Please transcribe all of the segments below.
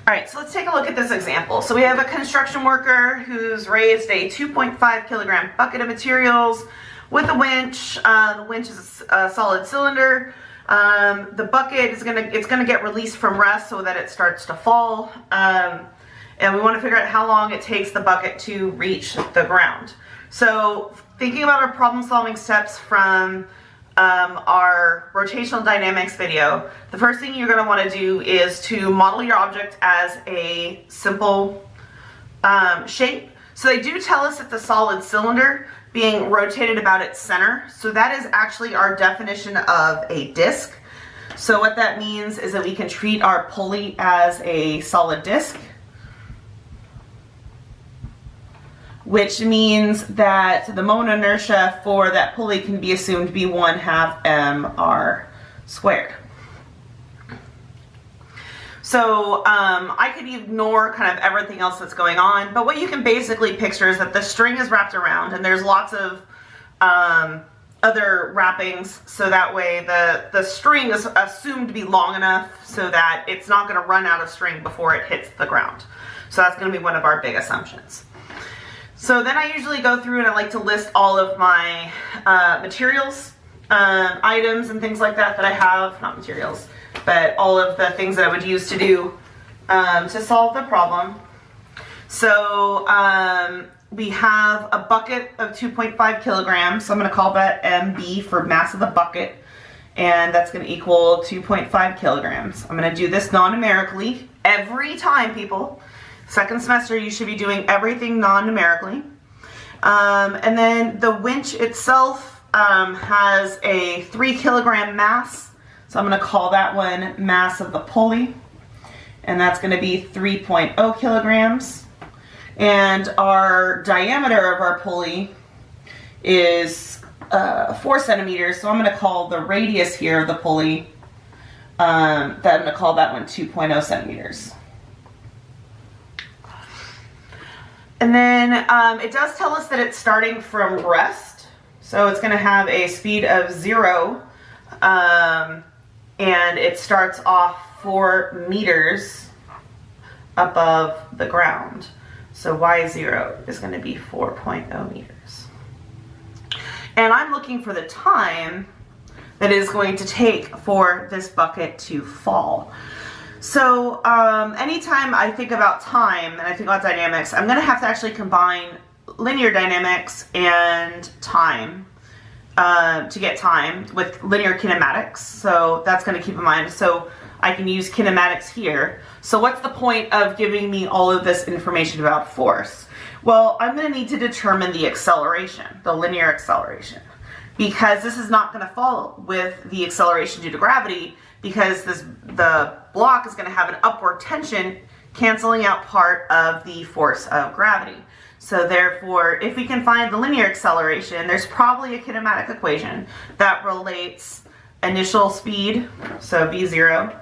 All right, so let's take a look at this example. So we have a construction worker who's raised a 2.5 kilogram bucket of materials with a winch. The winch is a solid cylinder. The bucket is gonna get released from rest so that it starts to fall. And we want to figure out how long it takes the bucket to reach the ground. So thinking about our problem-solving steps from our rotational dynamics video, the first thing you're going to want to do is to model your object as a simple shape. So they do tell us it's a solid cylinder being rotated about its center. So that is actually our definition of a disc. So what that means is that we can treat our pulley as a solid disc, which means that the moment of inertia for that pulley can be assumed to be 1/2 mr squared. So I could ignore kind of everything else that's going on, but what you can basically picture is that the string is wrapped around and there's lots of other wrappings, so that way the string is assumed to be long enough so that it's not going to run out of string before it hits the ground. So that's going to be one of our big assumptions. So then I usually go through and I like to list all of my materials, items and things like that I have, not materials, but all of the things that I would use to do to solve the problem. So we have a bucket of 2.5 kilograms, so I'm going to call that MB for mass of the bucket, and that's going to equal 2.5 kilograms. I'm going to do this non-numerically every time, people. Second semester, you should be doing everything non-numerically. And then the winch itself has a 3 kilogram mass. So I'm going to call that one mass of the pulley. And that's going to be 3.0 kilograms. And our diameter of our pulley is 4 centimeters. So I'm going to call the radius here of the pulley, I'm going to call that one 2.0 centimeters. And then it does tell us that it's starting from rest. So it's going to have a speed of 0. And it starts off 4 meters above the ground. So y0 is going to be 4.0 meters. And I'm looking for the time that it is going to take for this bucket to fall. So anytime I think about time and I think about dynamics, I'm going to have to actually combine linear dynamics and time to get time with linear kinematics. So that's going to keep in mind. So I can use kinematics here. So what's the point of giving me all of this information about force? Well, I'm going to need to determine the acceleration, the linear acceleration, because this is not going to fall with the acceleration due to gravity, because the block is going to have an upward tension canceling out part of the force of gravity. So therefore, if we can find the linear acceleration, there's probably a kinematic equation that relates initial speed, so v0,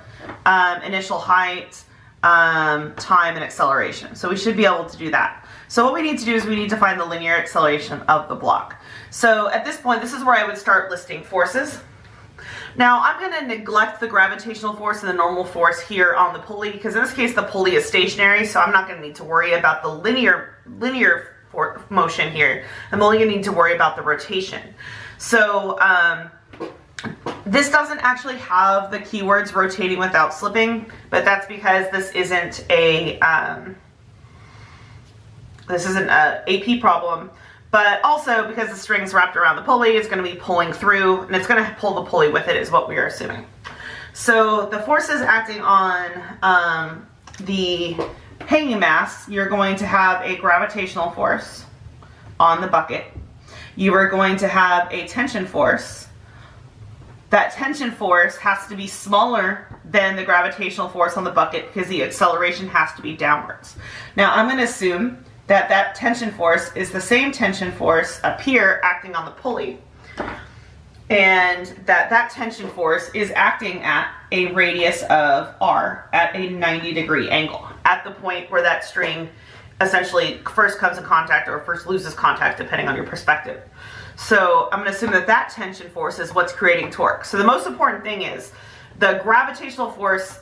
initial height, time, and acceleration. So we should be able to do that. So what we need to do is we need to find the linear acceleration of the block. So at this point, this is where I would start listing forces. Now I'm going to neglect the gravitational force and the normal force here on the pulley, because in this case the pulley is stationary, so I'm not going to need to worry about the linear motion here. I'm only going to need to worry about the rotation. So this doesn't actually have the keywords rotating without slipping, but that's because this isn't a AP problem. But also because the string's wrapped around the pulley, it's going to be pulling through, and it's going to pull the pulley with it is what we are assuming. So the forces acting on the hanging mass, you're going to have a gravitational force on the bucket. You are going to have a tension force. That tension force has to be smaller than the gravitational force on the bucket because the acceleration has to be downwards. Now I'm going to assume that tension force is the same tension force up here acting on the pulley, and that tension force is acting at a radius of r at a 90-degree angle at the point where that string essentially first comes in contact or first loses contact, depending on your perspective. So I'm going to assume that tension force is what's creating torque. So the most important thing is the gravitational force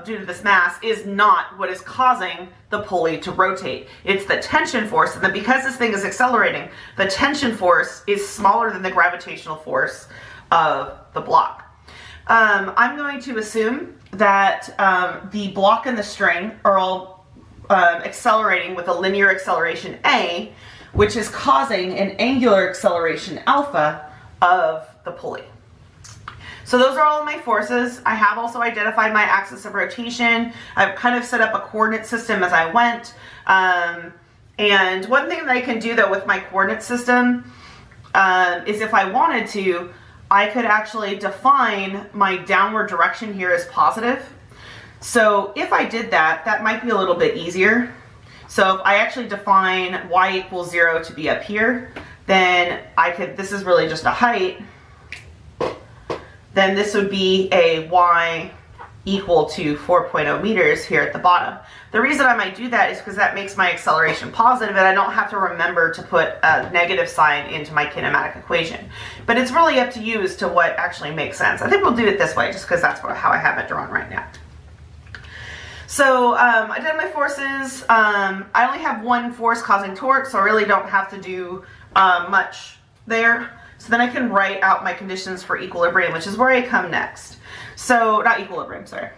due to this mass is not what is causing the pulley to rotate. It's the tension force, and then because this thing is accelerating, the tension force is smaller than the gravitational force of the block. I'm going to assume that the block and the string are all accelerating with a linear acceleration a, which is causing an angular acceleration alpha of the pulley. So those are all of my forces. I have also identified my axis of rotation. I've kind of set up a coordinate system as I went. And one thing that I can do though with my coordinate system is if I wanted to, I could actually define my downward direction here as positive. So if I did that, that might be a little bit easier. So if I actually define y equals 0 to be up here, then I could, this is really just a height, then this would be a y equal to 4.0 meters here at the bottom. The reason I might do that is because that makes my acceleration positive and I don't have to remember to put a negative sign into my kinematic equation. But it's really up to you as to what actually makes sense. I think we'll do it this way just because that's how I have it drawn right now. So I did my forces. I only have one force causing torque, so I really don't have to do much there. So then I can write out my conditions for equilibrium, which is where I come next. So, not equilibrium, sorry.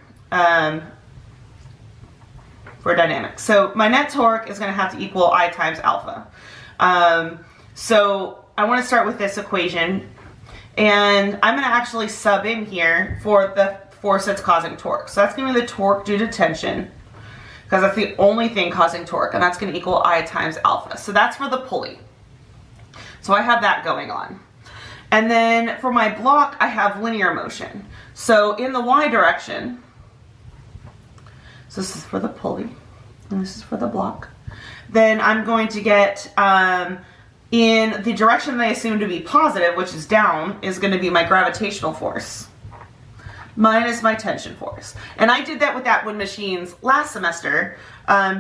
For dynamics. So my net torque is going to have to equal I times alpha. So I want to start with this equation. And I'm going to actually sub in here for the force that's causing torque. So that's going to be the torque due to tension, because that's the only thing causing torque, and that's going to equal I times alpha. So that's for the pulley. So I have that going on. And then for my block, I have linear motion. So in the y direction, so this is for the pulley, and this is for the block, then I'm going to get, in the direction that I assume to be positive, which is down, is going to be my gravitational force minus my tension force. And I did that with Atwood machines last semester,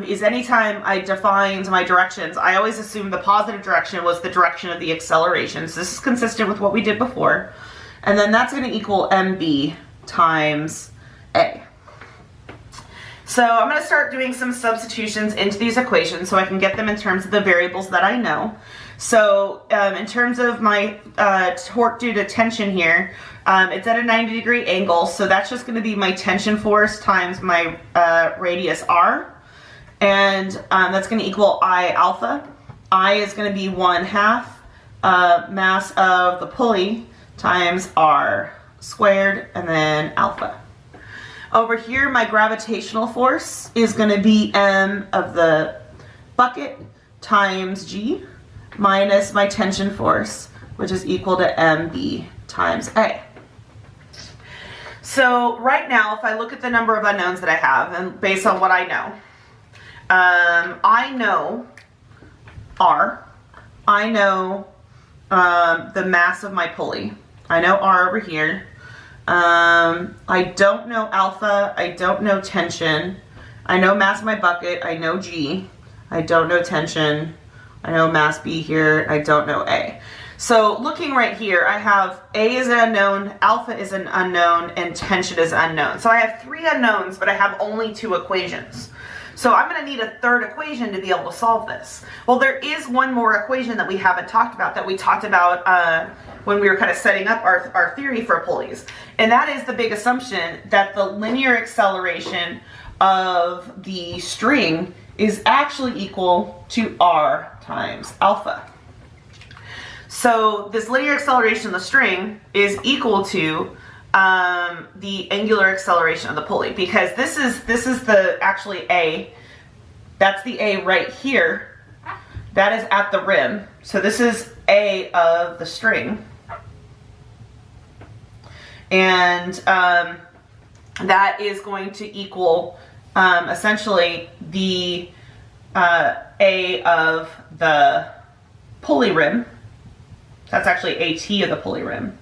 is anytime I defined my directions, I always assumed the positive direction was the direction of the acceleration. So this is consistent with what we did before. And then that's going to equal mb times a. So I'm going to start doing some substitutions into these equations so I can get them in terms of the variables that I know. So in terms of my torque due to tension here, it's at a 90-degree angle, so that's just going to be my tension force times my radius r, and that's going to equal I alpha. I is going to be 1/2 mass of the pulley times r squared, and then alpha. Over here, my gravitational force is going to be m of the bucket times g minus my tension force, which is equal to mb times a. So right now, if I look at the number of unknowns that I have, and based on what I know r, I know the mass of my pulley. I know r over here. I don't know alpha, I don't know tension. I know mass of my bucket, I know g. I don't know tension. I know mass B here, I don't know A. So looking right here, I have A is an unknown, alpha is an unknown, and tension is unknown. So I have 3 unknowns, but I have only 2 equations. So I'm going to need a 3rd equation to be able to solve this. Well, there is one more equation that we haven't talked about, that we talked about when we were kind of setting up our theory for pulleys. And that is the big assumption that the linear acceleration of the string is actually equal to r times alpha. So this linear acceleration of the string is equal to the angular acceleration of the pulley, because this is the actually A. That's the A right here. That is at the rim. So this is A of the string, and that is going to equal essentially the A of the pulley rim. That's actually AT of the pulley rim.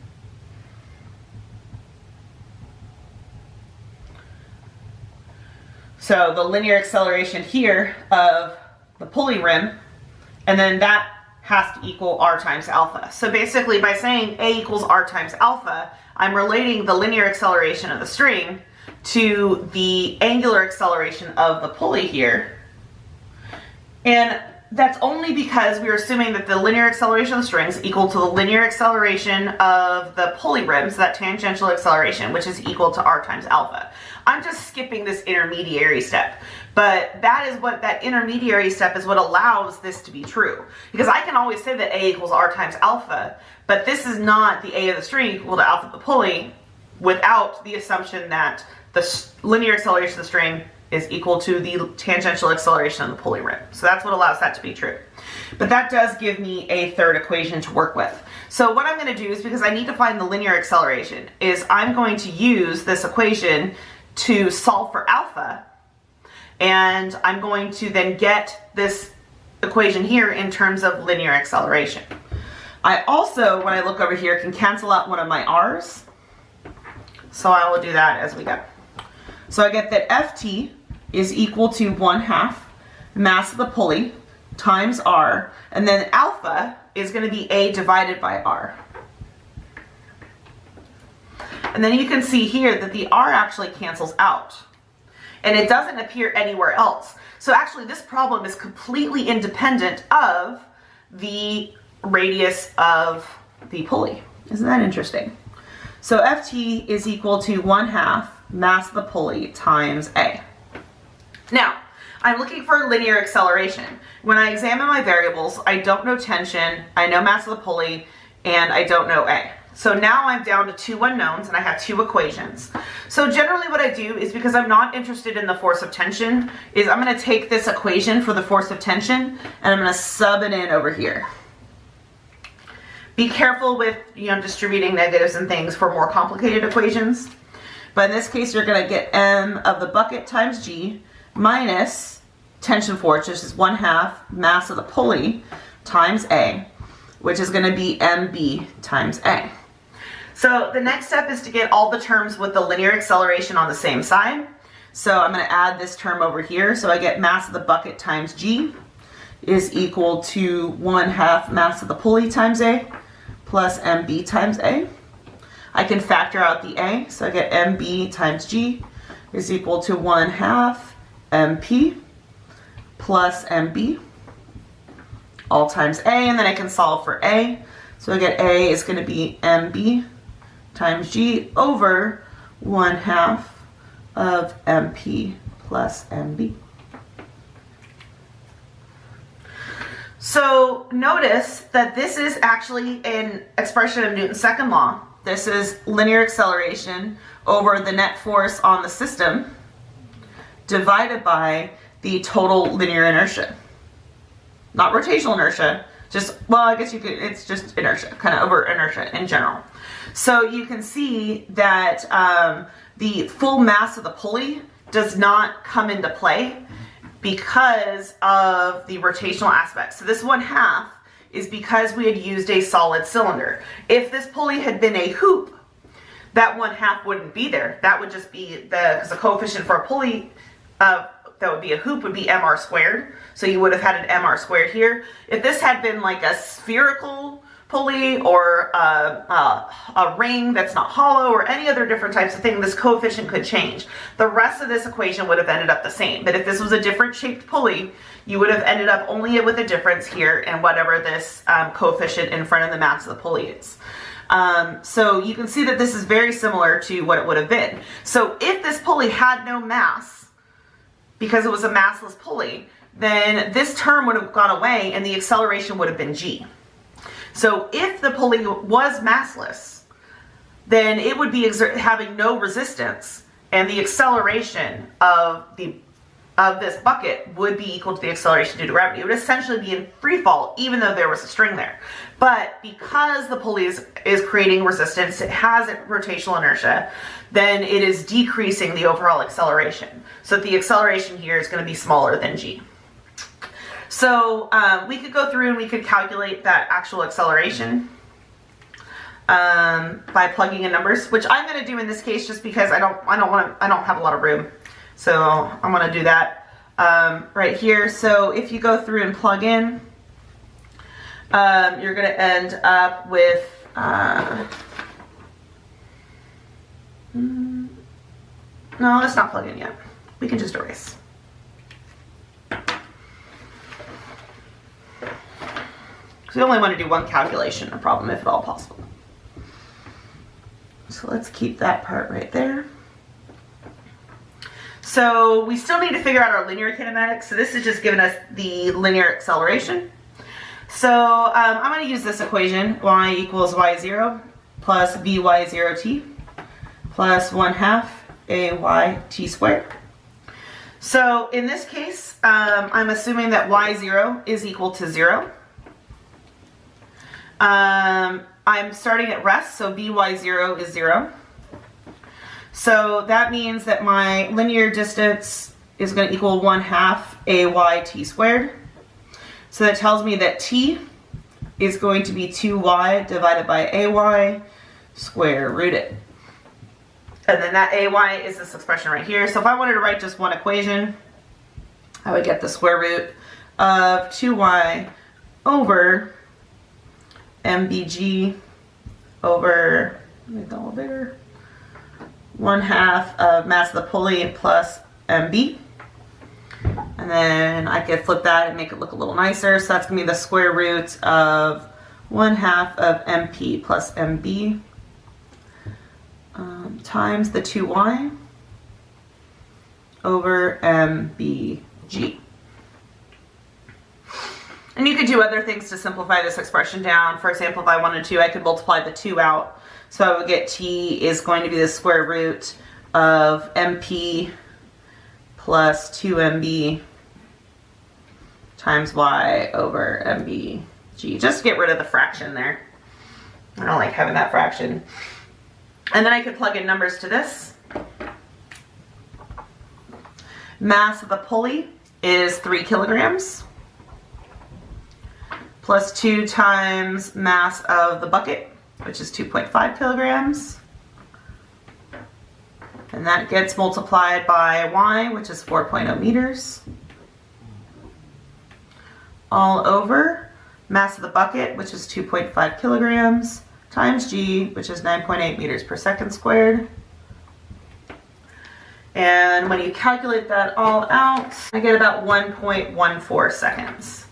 So the linear acceleration here of the pulley rim, and then that has to equal r times alpha. So basically by saying A equals r times alpha, I'm relating the linear acceleration of the string to the angular acceleration of the pulley here. And that's only because we're assuming that the linear acceleration of the string is equal to the linear acceleration of the pulley rim, so that tangential acceleration, which is equal to r times alpha. I'm just skipping this intermediary step, but that intermediary step is what allows this to be true. Because I can always say that a equals r times alpha, but this is not the a of the string equal to alpha of the pulley without the assumption that the linear acceleration of the string is equal to the tangential acceleration of the pulley rim. So that's what allows that to be true. But that does give me a third equation to work with. So what I'm going to do is, because I need to find the linear acceleration, is I'm going to use this equation to solve for alpha, and I'm going to then get this equation here in terms of linear acceleration. I also, when I look over here, can cancel out one of my r's, so I will do that as we go. So I get that Ft is equal to 1/2 mass of the pulley times r, and then alpha is going to be a divided by r. And then you can see here that the r actually cancels out, and it doesn't appear anywhere else. So actually this problem is completely independent of the radius of the pulley. Isn't that interesting? So Ft is equal to 1/2 mass of the pulley times a. Now, I'm looking for linear acceleration. When I examine my variables, I don't know tension, I know mass of the pulley, and I don't know a. So now I'm down to two unknowns and I have two equations. So generally what I do is, because I'm not interested in the force of tension, is I'm going to take this equation for the force of tension and I'm going to sub it in over here. Be careful with, distributing negatives and things for more complicated equations. But in this case, you're going to get m of the bucket times g minus tension force, which is 1/2 mass of the pulley times a, which is going to be mb times a. So the next step is to get all the terms with the linear acceleration on the same side. So I'm going to add this term over here. So I get mass of the bucket times g is equal to 1/2 mass of the pulley times a plus mb times a. I can factor out the a, so I get mb times g is equal to 1/2 mp plus mb, all times a, and then I can solve for a. So I get a is going to be mb times g over 1/2 of mp plus mb. So notice that this is actually an expression of Newton's second law. This is linear acceleration over the net force on the system divided by the total linear inertia. Not rotational inertia, just, well, I guess you could, it's just inertia, kind of over inertia in general. So you can see that the full mass of the pulley does not come into play because of the rotational aspect. So this 1/2 is because we had used a solid cylinder. If this pulley had been a hoop, that 1/2 wouldn't be there. That would just be because the coefficient for a pulley that would be a hoop would be mr squared. So you would have had an mr squared here. If this had been like a spherical pulley or a ring that's not hollow or any other different types of thing, this coefficient could change. The rest of this equation would have ended up the same. But if this was a different shaped pulley, you would have ended up only with a difference here in whatever this coefficient in front of the mass of the pulley is. So you can see that this is very similar to what it would have been. So if this pulley had no mass, because it was a massless pulley, then this term would have gone away and the acceleration would have been g. So if the pulley was massless, then it would be having no resistance, and the acceleration of this bucket would be equal to the acceleration due to gravity. It would essentially be in free fall, even though there was a string there. But because the pulley is creating resistance, it has rotational inertia, then it is decreasing the overall acceleration. So the acceleration here is going to be smaller than g. So we could go through and we could calculate that actual acceleration by plugging in numbers, which I'm going to do in this case just because I don't have a lot of room. So I'm going to do that right here. So if you go through and plug in, you're going to end up with No, let's not plug in yet. We can just erase. So we only want to do one calculation, a problem if at all possible. So let's keep that part right there. So we still need to figure out our linear kinematics. So this is just giving us the linear acceleration. So I'm going to use this equation, y equals y0 plus vy0t plus 1/2 AYT squared. So in this case, I'm assuming that y0 is equal to 0. I'm starting at rest, so vy0 is 0. So that means that my linear distance is going to equal 1/2 AYT squared. So that tells me that t is going to be 2y divided by ay square rooted. And then that ay is this expression right here. So if I wanted to write just one equation, I would get the square root of 2y over mbg over, make that a little bigger, 1/2 of mass of the pulley plus mb. And then I could flip that and make it look a little nicer. So that's going to be the square root of 1/2 of mp plus mb times the 2y over mbg. And you could do other things to simplify this expression down. For example, if I wanted to, I could multiply the 2 out. So I would get t is going to be the square root of mp plus 2mb times y over mbg. Just to get rid of the fraction there. I don't like having that fraction. And then I could plug in numbers to this. Mass of the pulley is 3 kilograms. Plus 2 times mass of the bucket, which is 2.5 kilograms. And that gets multiplied by y, which is 4.0 meters. All over mass of the bucket, which is 2.5 kilograms, times g, which is 9.8 meters per second squared. And when you calculate that all out, I get about 1.14 seconds.